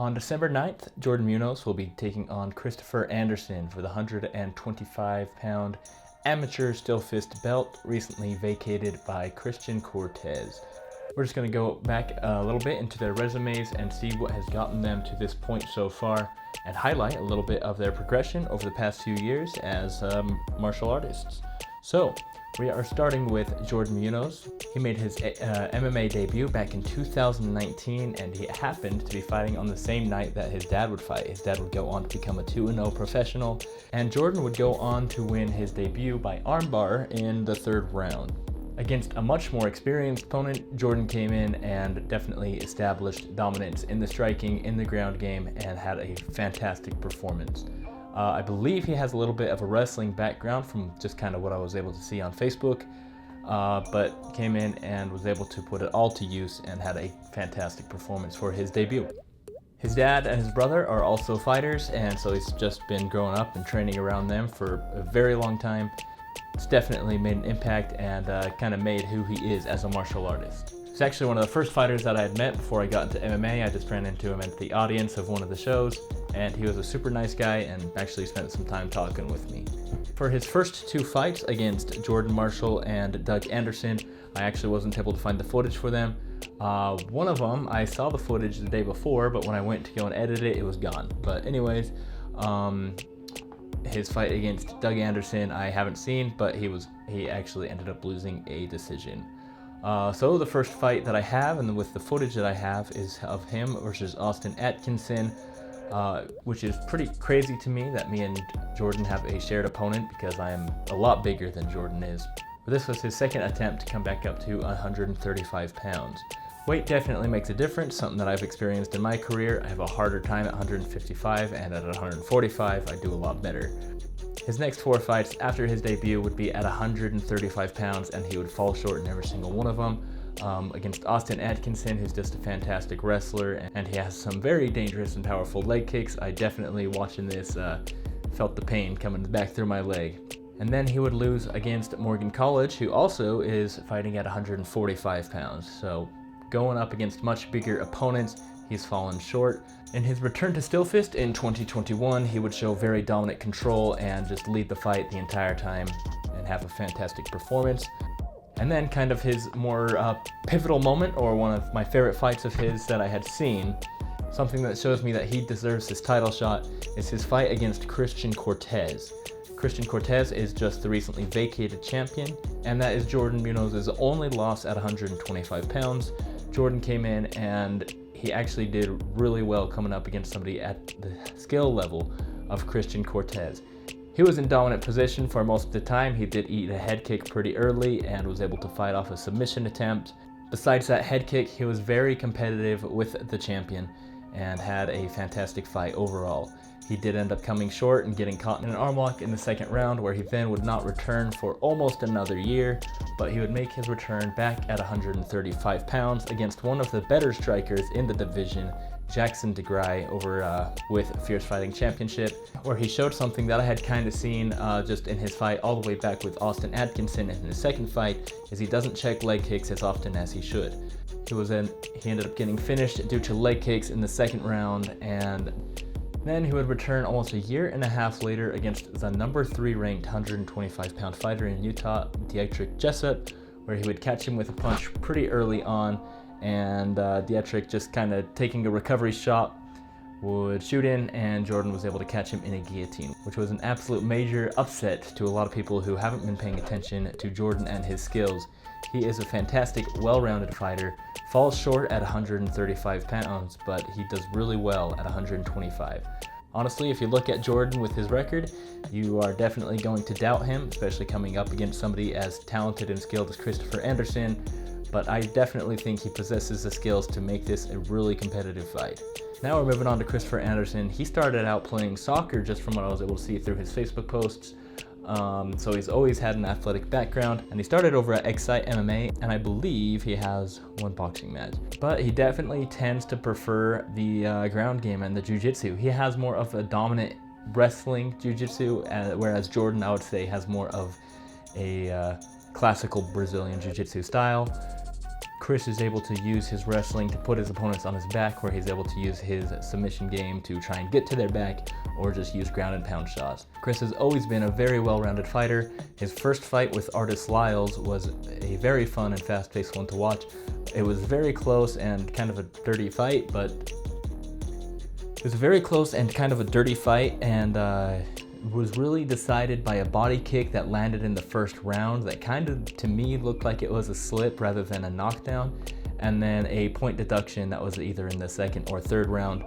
On December 9th, Jordan Munoz will be taking on Christopher Anderson for the 125-pound amateur still fist belt recently vacated by Christian Cortez. We're just going to go back a little bit into their resumes and see what has gotten them to this point so far and highlight a little bit of their progression over the past few years as martial artists. So, we are starting with Jordan Munoz. He made his MMA debut back in 2019, and he happened to be fighting on the same night that his dad would fight. His dad would go on to become a 2-0 professional, and Jordan would go on to win his debut by armbar in the third round. Against a much more experienced opponent, Jordan came in and definitely established dominance in the striking, in the ground game, and had a fantastic performance. I believe he has a little bit of a wrestling background from just kind of what I was able to see on Facebook, but came in and was able to put it all to use and had a fantastic performance for his debut. His dad and his brother are also fighters, and so he's just been growing up and training around them for a very long time. It's definitely made an impact and kind of made who he is as a martial artist. He's actually one of the first fighters that I had met before I got into MMA. I just ran into him at the audience of one of the shows, and he was a super nice guy and actually spent some time talking with me. For his first two fights against Jordan Marshall and Doug Anderson, I actually wasn't able to find the footage for them. One of them, I saw the footage the day before, but when I went to go and edit it, it was gone. But anyways, his fight against Doug Anderson I haven't seen, but he actually ended up losing a decision. So the first fight that I have, and with the footage that I have, is of him versus Austin Atkinson, which is pretty crazy to me that me and Jordan have a shared opponent because I am a lot bigger than Jordan is. But this was his second attempt to come back up to 135 pounds. Weight definitely makes a difference, something that I've experienced in my career. I have a harder time at 155, and at 145 I do a lot better. His next four fights after his debut would be at 135 pounds, and he would fall short in every single one of them. Against Austin Atkinson, who's just a fantastic wrestler, and he has some very dangerous and powerful leg kicks. I definitely, watching this, felt the pain coming back through my leg. And then he would lose against Morgan College, who also is fighting at 145 pounds. So going up against much bigger opponents, he's fallen short. In his return to Still Fist in 2021, he would show very dominant control and just lead the fight the entire time and have a fantastic performance. And then kind of his more pivotal moment, or one of my favorite fights of his that I had seen, something that shows me that he deserves his title shot, is his fight against Christian Cortez. Christian Cortez is just the recently vacated champion, and that is Jordan Munoz's only loss at 125 pounds. Jordan came in and he actually did really well coming up against somebody at the skill level of Christian Cortez. He was in dominant position for most of the time. He did eat a head kick pretty early and was able to fight off a submission attempt. Besides that head kick, he was very competitive with the champion and had a fantastic fight overall. He did end up coming short and getting caught in an arm lock in the second round, where he then would not return for almost another year, but he would make his return back at 135 pounds against one of the better strikers in the division, Jackson DeGray, over with Fierce Fighting Championship, where he showed something that I had kind of seen just in his fight all the way back with Austin Atkinson in his second fight, is he doesn't check leg kicks as often as he should. He ended up getting finished due to leg kicks in the second round, and then he would return almost a year and a half later against the number 3 ranked 125-pound fighter in Utah, Dietrich Jessup, where he would catch him with a punch pretty early on, and Dietrich, just kind of taking a recovery shot, would shoot in, and Jordan was able to catch him in a guillotine, which was an absolute major upset to a lot of people who haven't been paying attention to Jordan and his skills. He is a fantastic, well-rounded fighter, falls short at 135 pounds, but he does really well at 125. Honestly, if you look at Jordan with his record, you are definitely going to doubt him, especially coming up against somebody as talented and skilled as Christopher Anderson, but I definitely think he possesses the skills to make this a really competitive fight. Now we're moving on to Christopher Anderson. He started out playing soccer, just from what I was able to see through his Facebook posts. So he's always had an athletic background, and he started over at Excite MMA, and I believe he has one boxing match. But he definitely tends to prefer the ground game and the jiu-jitsu. He has more of a dominant wrestling jiu-jitsu, whereas Jordan, I would say, has more of a classical Brazilian jiu-jitsu style. Chris is able to use his wrestling to put his opponents on his back, where he's able to use his submission game to try and get to their back, or just use ground and pound shots. Chris has always been a very well-rounded fighter. His first fight with Artis Lyles was a very fun and fast-paced one to watch. It was very close and kind of a dirty fight, was really decided by a body kick that landed in the first round that kind of, to me, looked like it was a slip rather than a knockdown, and then a point deduction that was either in the second or third round,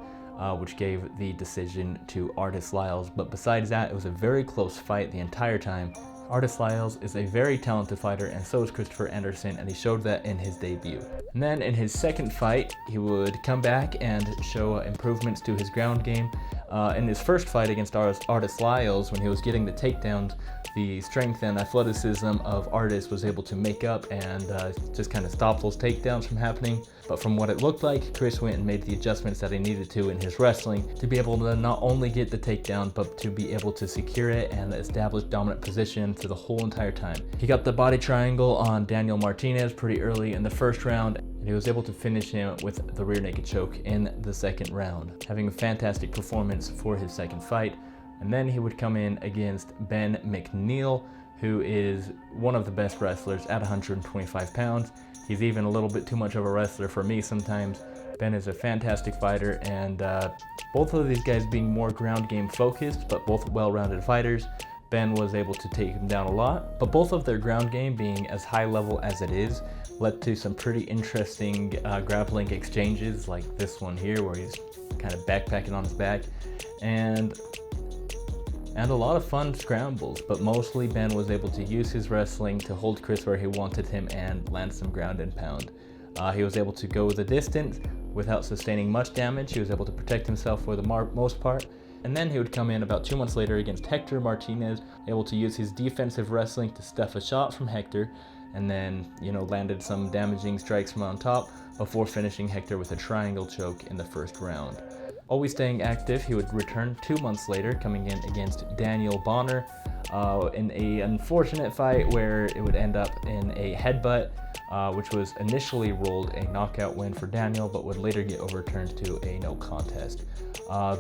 which gave the decision to Artis Lyles. But besides that, it was a very close fight the entire time. Artis Lyles is a very talented fighter, and so is Christopher Anderson, and he showed that in his debut. And then in his second fight, he would come back and show improvements to his ground game. In his first fight against Artis Lyles, when he was getting the takedowns, the strength and athleticism of Artis was able to make up and just kind of stop those takedowns from happening. But from what it looked like, Chris went and made the adjustments that he needed to in his wrestling to be able to not only get the takedown, but to be able to secure it and establish dominant position for the whole entire time. He got the body triangle on Daniel Martinez pretty early in the first round, and he was able to finish him with the rear naked choke in the second round, having a fantastic performance for his second fight. And then he would come in against Ben McNeil, who is one of the best wrestlers at 125 pounds. He's even a little bit too much of a wrestler for me sometimes. Ben is a fantastic fighter, and both of these guys being more ground game focused, but both well-rounded fighters, Ben was able to take him down a lot. But both of their ground game being as high level as it is led to some pretty interesting grappling exchanges, like this one here where he's kind of backpacking on his back, and a lot of fun scrambles. But mostly Ben was able to use his wrestling to hold Chris where he wanted him and land some ground and pound. He was able to go the distance without sustaining much damage. He was able to protect himself for the most part. And then he would come in about 2 months later against Hector Martinez, able to use his defensive wrestling to stuff a shot from Hector, and then, landed some damaging strikes from on top before finishing Hector with a triangle choke in the first round. Always staying active, he would return 2 months later, coming in against Daniel Bonner in an unfortunate fight where it would end up in a headbutt, which was initially ruled a knockout win for Daniel, but would later get overturned to a no contest.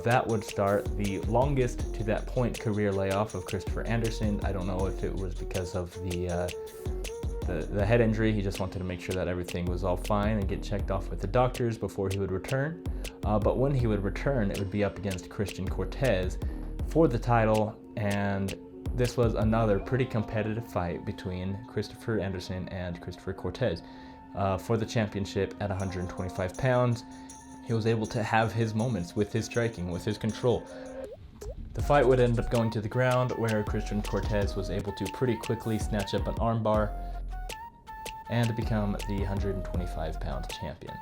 That would start the longest to that point career layoff of Christopher Anderson. I don't know if it was because of the head injury. He just wanted to make sure that everything was all fine and get checked off with the doctors before he would return. But when he would return, it would be up against Christian Cortez for the title, and this was another pretty competitive fight between Christopher Anderson and Christopher Cortez for the championship at 125 pounds. He was able to have his moments with his striking, with his control. The fight would end up going to the ground, where Christian Cortez was able to pretty quickly snatch up an armbar and become the 125-pound champion.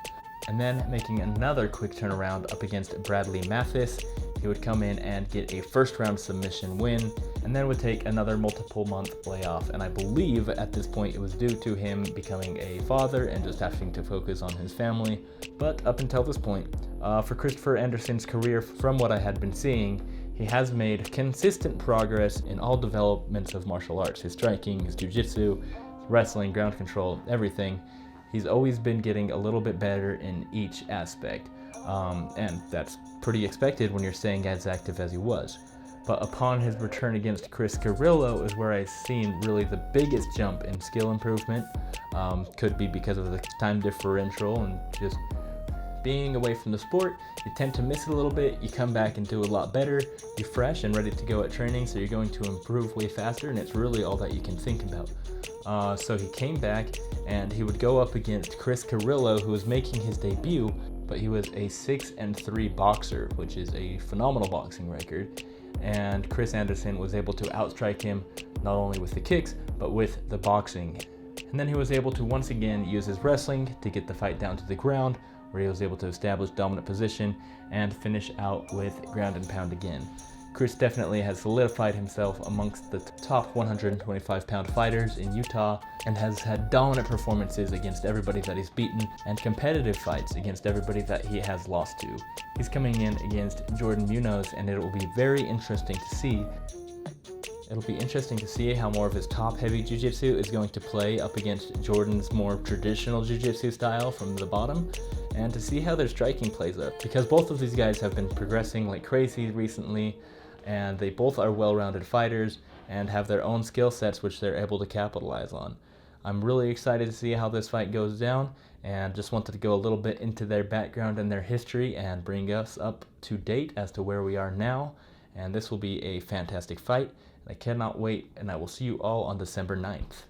And then making another quick turnaround up against Bradley Mathis, he would come in and get a first-round submission win, and then would take another multiple-month layoff. And I believe at this point it was due to him becoming a father and just having to focus on his family. But up until this point, for Christopher Anderson's career, from what I had been seeing, he has made consistent progress in all developments of martial arts: his striking, his jiu-jitsu, wrestling, ground control, everything. He's always been getting a little bit better in each aspect, and that's pretty expected when you're staying as active as he was. But upon his return against Chris Carrillo is where I've seen really the biggest jump in skill improvement. Could be because of the time differential and just being away from the sport. You tend to miss it a little bit, you come back and do a lot better, you're fresh and ready to go at training, so you're going to improve way faster, and it's really all that you can think about. So he came back and he would go up against Chris Carrillo, who was making his debut, but he was a 6-3 boxer, which is a phenomenal boxing record. And Chris Anderson was able to outstrike him not only with the kicks, but with the boxing. And then he was able to once again use his wrestling to get the fight down to the ground, where he was able to establish dominant position and finish out with ground and pound again. Chris definitely has solidified himself amongst the top 125-pound fighters in Utah, and has had dominant performances against everybody that he's beaten, and competitive fights against everybody that he has lost to. He's coming in against Jordan Munoz, and it will be very interesting to see It'll be interesting to see how more of his top-heavy jiu-jitsu is going to play up against Jordan's more traditional jiu-jitsu style from the bottom, and to see how their striking plays out. Because both of these guys have been progressing like crazy recently, and they both are well-rounded fighters and have their own skill sets which they're able to capitalize on. I'm really excited to see how this fight goes down, and just wanted to go a little bit into their background and their history and bring us up to date as to where we are now. And this will be a fantastic fight. I cannot wait, and I will see you all on December 9th.